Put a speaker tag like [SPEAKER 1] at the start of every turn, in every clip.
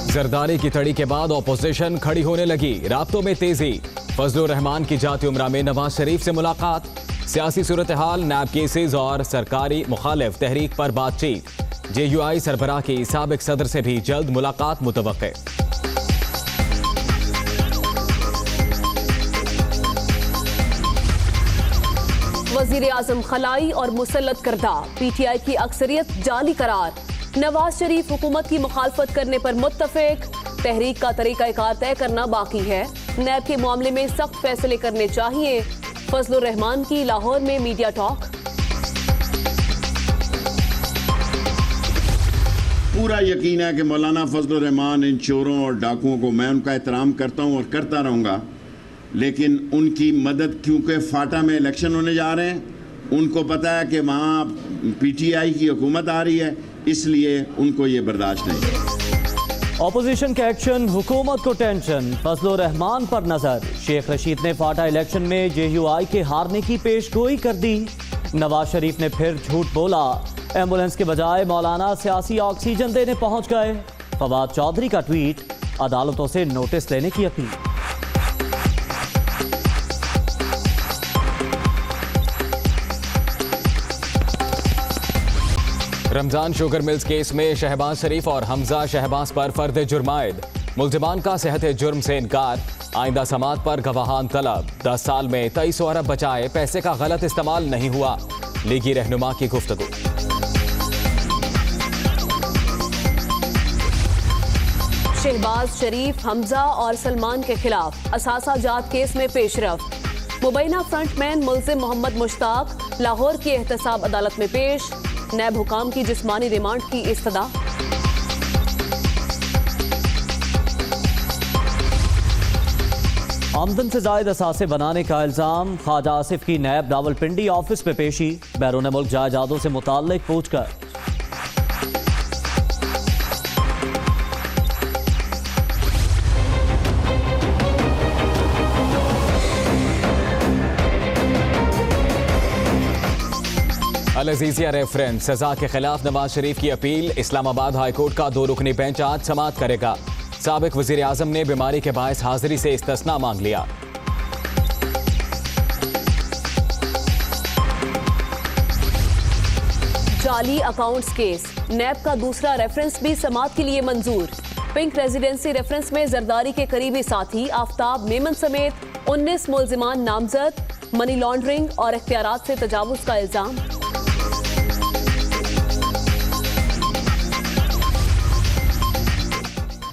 [SPEAKER 1] जरदारी की तड़ी के बाद ऑपोजिशन खड़ी होने लगी, राब्तों में तेजी। फजलुर रहमान की जाती उमरा में नवाज शरीफ से मुलाकात। सियासी सूरत हाल, नैब केसेस और सरकारी मुखालिफ तहरीक पर बातचीत। JUI सरबराह की साबिक सदर से भी जल्द मुलाकात मुतवक्के।
[SPEAKER 2] वजीर आजम खलाई और मुसल्लत करदा, PTI की अक्सरियत जाली करार। नवाज शरीफ हुकूमत की मुखालफत करने पर मुत्तफिक, तहरीक का तरीकाकार तय करना बाकी है। नैब के मामले में सख्त फैसले करने चाहिए। फजलुर रहमान की लाहौर में मीडिया टॉक।
[SPEAKER 3] पूरा यकीन है कि मौलाना फजलुर रहमान इन चोरों और डाकुओं को, मैं उनका एहतराम करता हूं और करता रहूंगा, लेकिन उनकी मदद, क्योंकि फाटा में इलेक्शन होने जा रहे हैं, उनको पता है कि वहाँ PTI की हुकूमत आ रही है, इसलिए उनको ये बर्दाश्त नहीं है।
[SPEAKER 4] ऑपोजिशन के एक्शन, हुकूमत को टेंशन। फजलुर रहमान पर नजर। शेख रशीद ने फाटा इलेक्शन में JUI के हारने की पेशगोई कर दी। नवाज शरीफ ने फिर झूठ बोला। एम्बुलेंस के बजाय मौलाना सियासी ऑक्सीजन देने पहुंच गए। फवाद चौधरी का ट्वीट, अदालतों से नोटिस लेने की appeal.
[SPEAKER 1] Ramzan sugar mills case में शहबाज शरीफ और हमजा शहबाज पर फर्द जुर्मायद। मुल्जिमान का सेहत जुर्म से इनकार। आइंदा समात पर गवाहान तलब। 10 साल में 2300 अरब बचाए, पैसे का गलत इस्तेमाल नहीं हुआ। लीगी रहनुमा की गुफ्तगू।
[SPEAKER 2] शहबाज शरीफ, हमजा और सलमान के खिलाफ असासा जात केस में पेशरफ। मुबैना फ्रंटमैन मुल्जिम मोहम्मद मुश्ताक लाहौर की एहतसाब अदालत में पेश। नैब हुकाम की जिस्मानी रिमांड की इस्तदा।
[SPEAKER 4] आमदन से जायद असासे बनाने का इल्जाम। ख्वाजा आसिफ की नैब रावलपिंडी ऑफिस में पेशी। बैरून मुल्क जायदादों से मुताल्लिक पूछकर।
[SPEAKER 1] अल अजीजिया रेफरेंस, सजा के खिलाफ नवाज शरीफ की अपील। इस्लामाबाद हाईकोर्ट का 2 रुकनी बेंच आज समाअत करेगा। साबिक वजीर आजम ने बीमारी के बायस हाजिरी से इस्तिस्ना मांग लिया।
[SPEAKER 2] जाली अकाउंट्स केस, नैब का दूसरा रेफरेंस भी समाअत के लिए मंजूर। पिंक रेजिडेंसी रेफरेंस में जरदारी के करीबी साथी आफ्ताब मेमन समेत 19 मुल्जिमान नामजद। मनी लॉन्ड्रिंग और इख्तियारात से तजावुज का इल्जाम।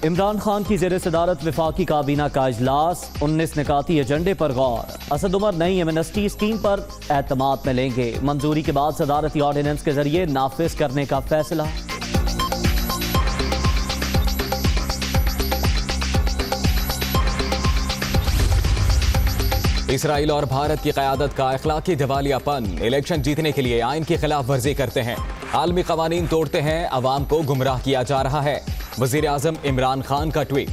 [SPEAKER 4] इमरान खान की ज़ेर सदारत वफाकी काबीना का इजलास। 19 निकाती एजेंडे पर गौर। असद उमर नई एमनेस्टी स्कीम पर एतमाद में लेंगे। मंजूरी के बाद सदारती ऑर्डिनेंस के जरिए नाफिज करने का फैसला।
[SPEAKER 1] इसराइल और भारत की क़यादत का अखलाकी दिवालियापन। इलेक्शन जीतने के लिए आइन की खिलाफ वर्जी करते हैं, आलमी कवानीन तोड़ते हैं, अवाम को गुमराह किया जा रहा है। वजीर आजम इमरान खान का ट्वीट।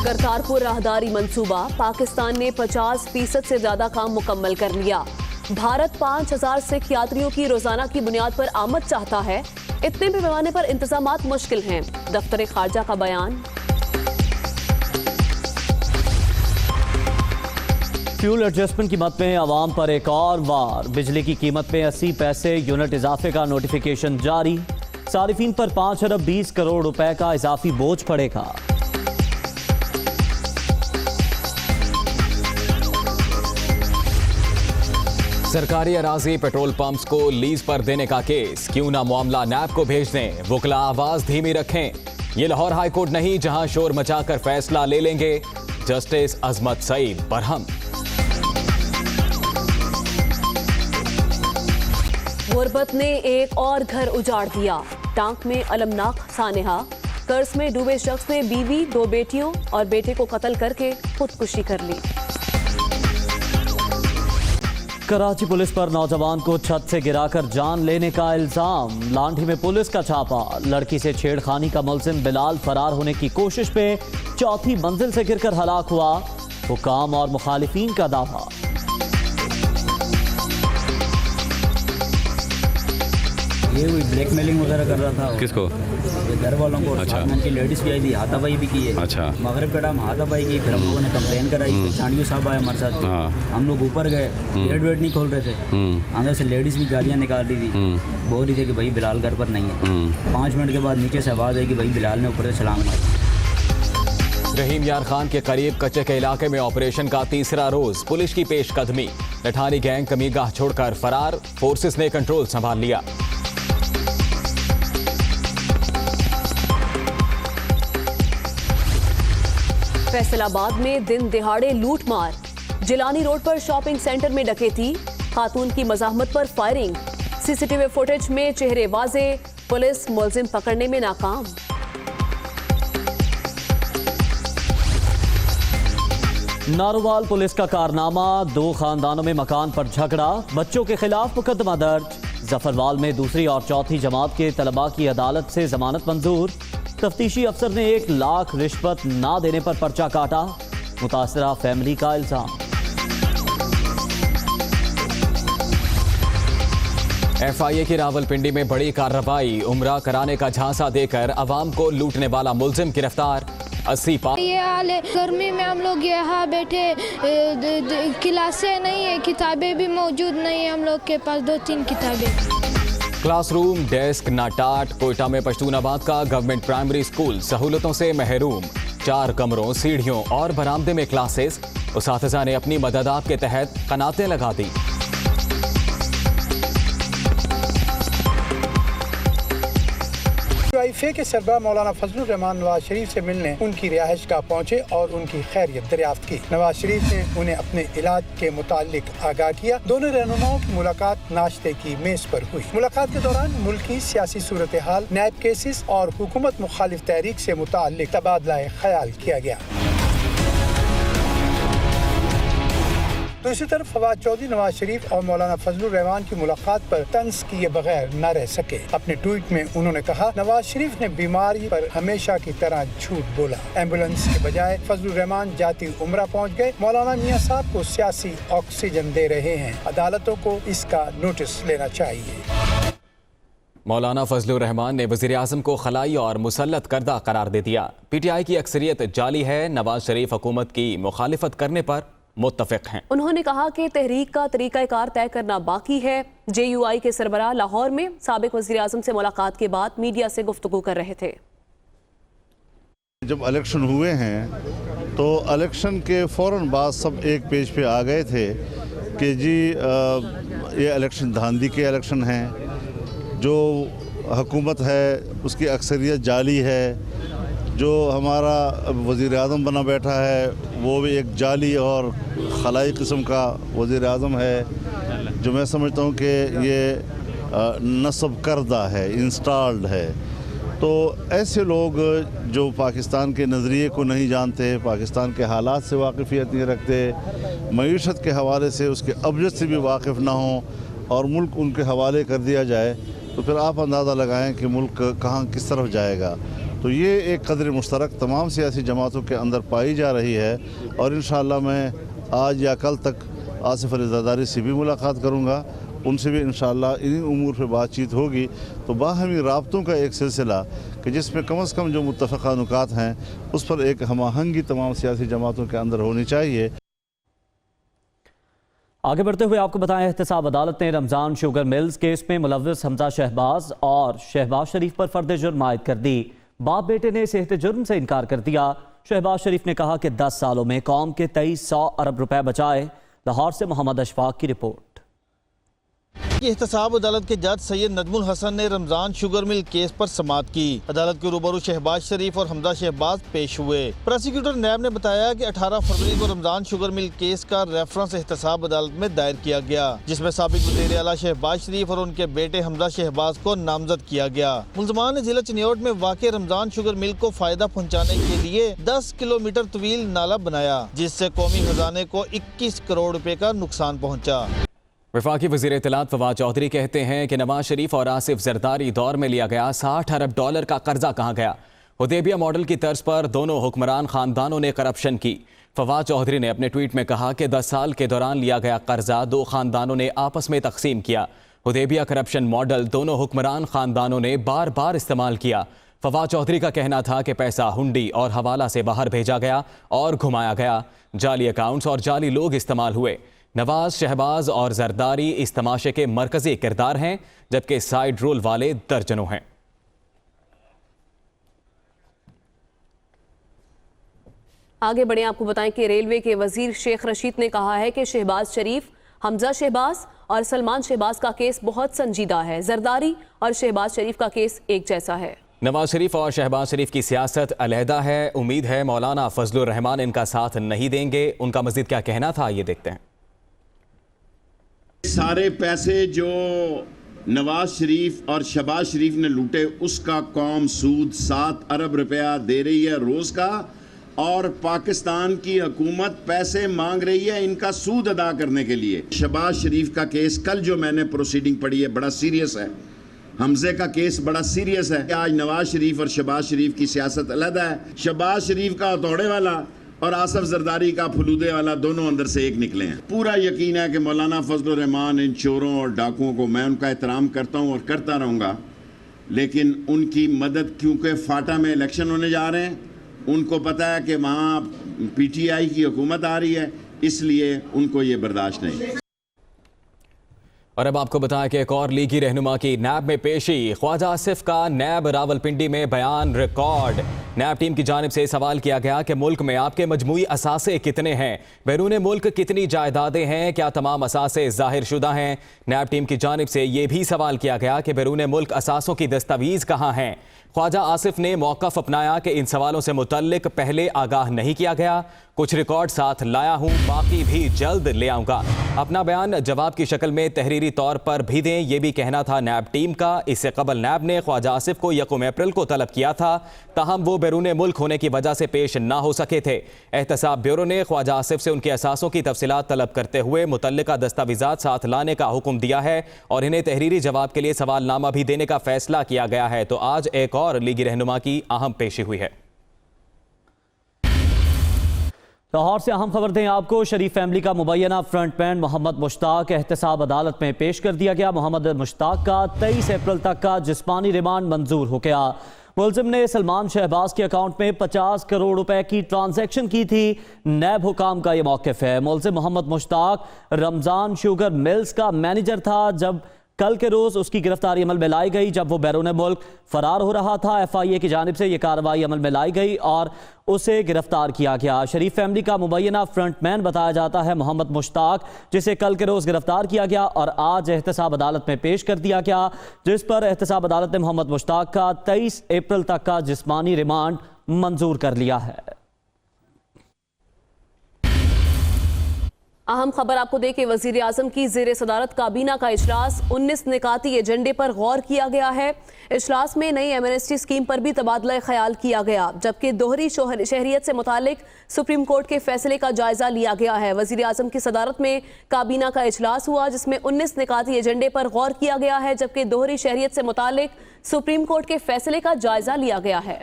[SPEAKER 2] करतारपुर राहदारी मंसूबा, पाकिस्तान ने 50% से ज्यादा काम मुकम्मल कर लिया। भारत 5000 सिख यात्रियों की रोजाना की बुनियाद पर आमद चाहता है। इतने पैमाने पर इंतजामात मुश्किल हैं, दफ्तर खारजा का बयान।
[SPEAKER 4] फ्यूल एडजस्टमेंट कीमत में आवाम पर एक और वार। बिजली की कीमत में 80 पैसे यूनिट इजाफे का नोटिफिकेशन जारी। सारिफीन पर 5 अरब 20 करोड़ रुपए का इजाफी बोझ पड़ेगा।
[SPEAKER 1] सरकारी अराजी पेट्रोल पंप्स को लीज पर देने का केस, क्यों ना मामला नैब को भेज दें। वुकला आवाज धीमी रखें। ये लाहौर हाईकोर्ट नहीं जहां शोर मचाकर फैसला ले लेंगे। जस्टिस अजमत सईद बरहम।
[SPEAKER 2] गुर्बत ने एक और घर उजाड़ दिया। टांक में अलमनाक सानेहा। कर्ज में डूबे शख्स ने बीवी, 2 बेटियों और बेटे को कत्ल करके खुदकुशी कर ली।
[SPEAKER 4] कराची पुलिस पर नौजवान को छत से गिराकर जान लेने का इल्जाम। लांठी में पुलिस का छापा। लड़की से छेड़खानी का मुल्जिम बिलाल फरार होने की कोशिश में 4थी मंजिल से गिरकर हलाक हुआ। हुकाम और मुखालिफिन का दावा।
[SPEAKER 5] ये कोई ब्लैकमेलिंग वगैरह कर रहा था।
[SPEAKER 6] किसको?
[SPEAKER 5] ये घर वालों को।
[SPEAKER 6] अच्छा।
[SPEAKER 5] साथ में उनकी लेडीज़ भी आई थी, हाथापाई भी की है।
[SPEAKER 6] अच्छा।
[SPEAKER 5] मगरब का टाइम हाथापाई की, फिर हम लोगों ने कंप्लेन कराई। चांडियो साहब आए हमारे साथ।
[SPEAKER 6] हाँ।
[SPEAKER 5] हम लोग ऊपर गए, गेट वेट नहीं खोल रहे थे। अंदर से लेडीज़ भी गालियाँ निकाल रही थी, बोल रही थी कि भाई बिलाल घर पर नहीं है। 5 मिनट के बाद नीचे से आवाज़ आई कि भाई बिलाल ने ऊपर से छलांग मारी।
[SPEAKER 1] रहीम यार खान के करीब कच्चे के इलाके में ऑपरेशन का तीसरा रोज, पुलिस की पेशकदमी। लठानी गैंग कमीगाह छोड़कर फरार, फोर्सेस ने कंट्रोल संभाल लिया।
[SPEAKER 2] फैसलाबाद में दिन दिहाड़े लूटमार, जिलानी रोड पर शॉपिंग सेंटर में डकैती, खातून की मजाहमत पर फायरिंग। सीसीटीवी फुटेज में चेहरे वाजे, पुलिस मुलजिम पकड़ने में नाकाम।
[SPEAKER 4] नारोवाल पुलिस का कारनामा, 2 खानदानों में मकान पर झगड़ा, बच्चों के खिलाफ मुकदमा दर्ज। जफरवाल में दूसरी और चौथी जमात के तलबा की अदालत से जमानत मंजूर। तफ्तीशी अफसर ने 1 लाख रिश्वत ना देने पर पर्चा काटा, मुतासरा फैमिली का इल्जाम।
[SPEAKER 1] FIA की रावलपिंडी में बड़ी कार्रवाई, उम्रा कराने का झांसा देकर अवाम को लूटने वाला मुलजिम गिरफ्तार। 80 पार।
[SPEAKER 7] ये हाल है, गर्मी में हम लोग यहाँ बैठे, क्लासें नहीं है, किताबें भी मौजूद नहीं है हम लोग के पास, 2-3 किताबें।
[SPEAKER 1] Classroom, desk, नाटाट। कोयटा में पश्तूनाबाद का गवर्नमेंट प्राइमरी स्कूल सहूलतों से महरूम। 4 कमरों, सीढ़ियों और बरामदे में क्लासेस। उसातिज़ा ने अपनी मददात के तहत कनातें लगा दी।
[SPEAKER 8] वाइफे के सरबराह मौलाना फजलुर रहमान नवाज शरीफ से मिलने उनकी रिहाइश गाह पहुँचे और उनकी खैरियत दरियाफ्त की। नवाज शरीफ ने उन्हें अपने इलाज के मुतालिक आगाह किया। दोनों रहनुमाओं की मुलाकात नाश्ते की मेज पर हुई। मुलाकात के दौरान मुल्की सियासी सूरत हाल, नैब केसेस और हुकूमत मुखालिफ तहरीक से मुतालिक तबादला ख्याल किया गया। दूसरी तरफ फवाद चौधरी नवाज शरीफ और मौलाना फजलुर रहमान की मुलाकात पर तंज किए बगैर न रह सके। अपने ट्वीट में उन्होंने कहा, नवाज शरीफ ने बीमारी पर हमेशा की तरह झूठ बोला। एम्बुलेंस के बजाय फजलुर रहमान जाती उम्रा पहुंच गए। मौलाना मियां साहब को सियासी ऑक्सीजन दे रहे हैं, अदालतों को इसका नोटिस लेना चाहिए।
[SPEAKER 1] मौलाना फजलुर रहमान ने वज़ीर आज़म को खलाई और मुसल्लत करदा करार दे दिया। PTI की अक्सरियत जाली है, नवाज शरीफ हुकूमत की मुखालिफत करने पर मुत्तफिक हैं।
[SPEAKER 2] उन्होंने कहा कि तहरीक का तरीक़ाकार तय करना बाकी है। JUI के सरबराह लाहौर में साबिक वज़ीर आज़म से मुलाकात के बाद मीडिया से गुफ्तगू कर रहे थे।
[SPEAKER 9] जब इलेक्शन हुए हैं तो इलेक्शन के फ़ौरन बाद सब एक पेज पे आ गए थे कि जी ये इलेक्शन धांधली के इलेक्शन हैं, जो हुकूमत है उसकी अक्सरियत जाली है, जो हमारा वज़ीर आज़म बना बैठा है वो भी एक जाली और खलाई किस्म का वज़ीर आज़म है, जो मैं समझता हूँ कि ये नस्ब करदा है, इंस्टॉल्ड है। तो ऐसे लोग जो पाकिस्तान के नज़रिए को नहीं जानते, पाकिस्तान के हालात से वाकिफ़ियत नहीं रखते, मईशत के हवाले से उसके अबजद से भी वाकिफ़ ना हों और मुल्क उनके हवाले कर दिया जाए, तो फिर आप अंदाज़ा लगाएं कि मुल्क कहाँ किस तरफ जाएगा। तो ये एक कदर मुश्तरक तमाम सियासी जमातों के अंदर पाई जा रही है और इंशाअल्लाह मैं आज या कल तक आसिफ अली ज़रदारी से भी मुलाकात करूँगा, उनसे भी इंशाअल्लाह इन्हीं उमूर पर बातचीत होगी। तो बाहमी राब्तों का एक सिलसिला कि जिसमें कम से कम जो मुत्तफ़क़ा नुकात हैं उस पर एक हम आहंगी तमाम सियासी जमातों के अंदर होनी चाहिए।
[SPEAKER 4] आगे बढ़ते हुए आपको बताएं, एहतसाब अदालत ने रमज़ान शुगर मिल्स केस में मुलव्विस हमजा शहबाज और शहबाज शरीफ पर फर्द जुर्म आयद कर दी। बाप बेटे ने सेहत जुर्म से इनकार कर दिया। शहबाज शरीफ ने कहा कि 10 सालों में कौम के 2300 अरब रुपए बचाए। लाहौर से मोहम्मद अशफाक की रिपोर्ट।
[SPEAKER 10] एहतसाब अदालत के जज सैयद नजमुल हसन ने रमजान शुगर मिल केस पर समाअत की। अदालत के रूबरू शहबाज शरीफ और हमजा शहबाज पेश हुए। प्रोसिक्यूटर नैब ने बताया कि 18 फरवरी को रमजान शुगर मिल केस का रेफरेंस एहतसाब अदालत में दायर किया गया, जिसमें साबिक वज़ीर आला शहबाज शरीफ और उनके बेटे हमजा शहबाज को नामजद किया गया। मुलजमान ने जिला चिन्योट में वाक़ रमजान शुगर मिल को फायदा पहुँचाने के लिए 10 किलोमीटर तवील नाला बनाया, जिससे कौमी खजाने को 21 करोड़ रुपए का नुकसान पहुँचा।
[SPEAKER 1] वफाकी वज़ीर इत्तलात फवाद चौधरी कहते हैं कि नवाज शरीफ और आसिफ जरदारी दौर में लिया गया 60 अरब डॉलर का कर्जा कहाँ गया। हुदैबिया मॉडल की तर्ज पर दोनों हुक्मरान खानदानों ने करप्शन की। फवाद चौधरी ने अपने ट्वीट में कहा कि 10 साल के दौरान लिया गया कर्जा 2 खानदानों ने आपस में तकसीम किया। हुदैबिया करप्शन मॉडल दोनों हुक्मरान खानदानों ने बार बार इस्तेमाल किया। फवाद चौधरी का कहना था कि पैसा हुंडी और हवाला से बाहर भेजा गया और घुमाया गया। जाली अकाउंट्स और जाली लोग इस्तेमाल हुए। नवाज, शहबाज और जरदारी इस तमाशे के मरकजी किरदार हैं, जबकि साइड रोल वाले दर्जनों हैं।
[SPEAKER 2] आगे बढ़े, आपको बताएं कि रेलवे के वजीर शेख रशीद ने कहा है कि शहबाज शरीफ, हमजा शहबाज और सलमान शहबाज का केस बहुत संजीदा है। जरदारी और शहबाज शरीफ का केस एक जैसा है।
[SPEAKER 1] नवाज शरीफ और शहबाज शरीफ की सियासत अलहदा है। उम्मीद है मौलाना फजलुर रहमान इनका साथ नहीं देंगे। उनका मजीद क्या कहना था, ये देखते हैं।
[SPEAKER 3] सारे पैसे जो नवाज शरीफ और शहबाज शरीफ ने लूटे, उसका कौम सूद 7 अरब रुपया दे रही है रोज का, और पाकिस्तान की हुकूमत पैसे मांग रही है इनका सूद अदा करने के लिए। शहबाज शरीफ का केस कल जो मैंने प्रोसीडिंग पढ़ी है बड़ा सीरियस है। हमजे का केस बड़ा सीरियस है। आज नवाज शरीफ और शहबाज शरीफ की सियासत अलग है। शहबाज शरीफ का हथौड़े वाला और आसफ जरदारी का फलूदे वाला दोनों अंदर से एक निकले हैं। पूरा यकीन है कि मौलाना फजलुर रहमान इन चोरों और डाकुओं को, मैं उनका एहतराम करता हूँ और करता रहूँगा, लेकिन उनकी मदद, क्योंकि फाटा में इलेक्शन होने जा रहे हैं, उनको पता है कि वहाँ PTI की हुकूमत आ रही है, इसलिए उनको ये बर्दाश्त नहीं।
[SPEAKER 1] और अब आपको बताएं कि एक और लीगी रहनुमा की नैब में पेशी। ख्वाजा आसिफ का नैब रावलपिंडी में बयान रिकॉर्ड। नैब टीम की जानिब से सवाल किया गया कि मुल्क में आपके मजमूई असासे कितने हैं, बैरून मुल्क कितनी जायदादें हैं, क्या तमाम असासे जाहिर शुदा हैं। नैब टीम की जानिब से यह भी सवाल किया गया कि बैरून मुल्क असासों की दस्तावीज़ कहाँ हैं। ख्वाजा आसिफ ने मौक़िफ़ अपनाया कि इन सवालों से मुतल्लिक पहले आगाह नहीं किया गया। कुछ रिकॉर्ड साथ लाया हूँ, बाकी भी जल्द ले आऊँगा। अपना बयान जवाब की शक्ल में तहरीरी तौर पर भी दें, यह भी कहना था नैब टीम का। इससे कबल नैब ने ख्वाजा आसिफ को 1 अप्रैल को तलब किया था, ताहम वो बैरून मुल्क होने की वजह से पेश ना हो सके थे। एहतसाब ब्यूरो ने ख्वाजा आसिफ से उनके असासों की तफसीलात तलब करते हुए मुतल्लिका दस्तावेज़ात साथ लाने का हुक्म दिया है और इन्हें तहरीरी जवाब के लिए सवालनामा भी देने का फैसला किया गया है। तो आज एक और लीगी रहनुमा की अहम पेशी हुई है।
[SPEAKER 4] लाहौर से अहम खबर दें आपको। शरीफ फैमिली का मुबैना फ्रंटमैन मोहम्मद मुश्ताक एहतसाब अदालत में पेश कर दिया गया। मोहम्मद मुश्ताक का 23 अप्रैल तक का जिस्मानी रिमांड मंजूर हो गया। मुलजिम ने सलमान शहबाज के अकाउंट में 50 करोड़ रुपए की ट्रांजैक्शन की थी। नैब हुकाम का यह मौक़िफ़ है। मुलजिम मोहम्मद मुश्ताक रमज़ान शुगर मिल्स का मैनेजर था जब कल के रोज उसकी गिरफ्तारी अमल में लाई गई। जब वो बैरून मुल्क फरार हो रहा था, FIA की जानिब से यह कार्रवाई अमल में लाई गई और उसे गिरफ्तार किया गया। शरीफ फैमिली का मुबैना फ्रंटमैन बताया जाता है मोहम्मद मुश्ताक, जिसे कल के रोज गिरफ्तार किया गया और आज एहतसाब अदालत में पेश कर दिया गया, जिस पर एहतसाब अदालत ने मोहम्मद मुश्ताक का 23 अप्रैल तक का जिस्मानी रिमांड मंजूर कर लिया है।
[SPEAKER 2] अहम खबर आपको दे के वजीर आजम की जेर सदारत काबीना का इजलास 19 निकाती एजेंडे पर गौर किया गया है। इजलास में नई एमनेस्टी स्कीम पर भी तबादला ख्याल किया गया, जबकि दोहरी शहरियत से मुतालिक सुप्रीम कोर्ट के फैसले का जायजा लिया गया है। वजीर आजम की सदारत में काबीना का इजलास हुआ, जिसमें 19 निकाती एजेंडे पर गौर किया गया है, जबकि दोहरी शहरियत से मुतालिक सुप्रीम कोर्ट के फैसले का जायजा लिया गया है।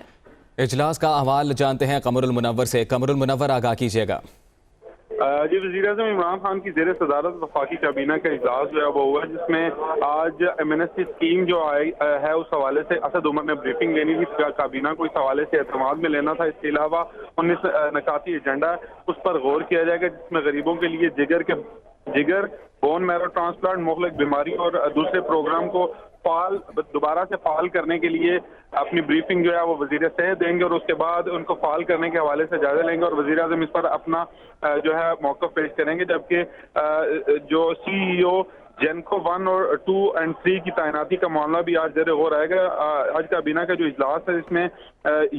[SPEAKER 1] इजलास का अहवाल जानते हैं कमरुल मुनव्वर से। कमरुल मुनव्वर, आगाह कीजिएगा।
[SPEAKER 6] जी, वज़ीर आज़म इमरान खान की जेर सदारत वफाकी काबीना का इजलास जो है वो हुआ, जिसमें आज एमनेस्टी स्कीम जो है उस हवाले से असद उमर ने ब्रीफिंग लेनी थी। काबीना को इस हवाले से एतमाद में लेना था। इसके अलावा 19 नकाती एजेंडा उस पर गौर किया जाएगा, जिसमें गरीबों के लिए जिगर बोन मैरो ट्रांसप्लांट, मुख्तलिफ बीमारी और दूसरे प्रोग्राम को दोबारा से फाल करने के लिए अपनी ब्रीफिंग जो है वो वजीर सेहत देंगे और उसके बाद उनको फाल करने के हवाले से जायजा लेंगे और वजीर आज़म इस पर अपना जो है मौक़िफ़ पेश करेंगे। जबकि जो CEO जेनको 1 और 2 और 3 की तैनाती का मामला भी आज जेर गौर रहेगा। आज काबीना का जो इजलास है, इसमें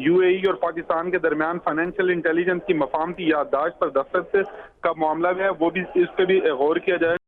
[SPEAKER 6] UAE और पाकिस्तान के दरमियान फाइनेंशियल इंटेलिजेंस की मफाहमती याददाश्त पर दस्तखत का मामला है, वो भी इस पर भी गौर किया जाएगा।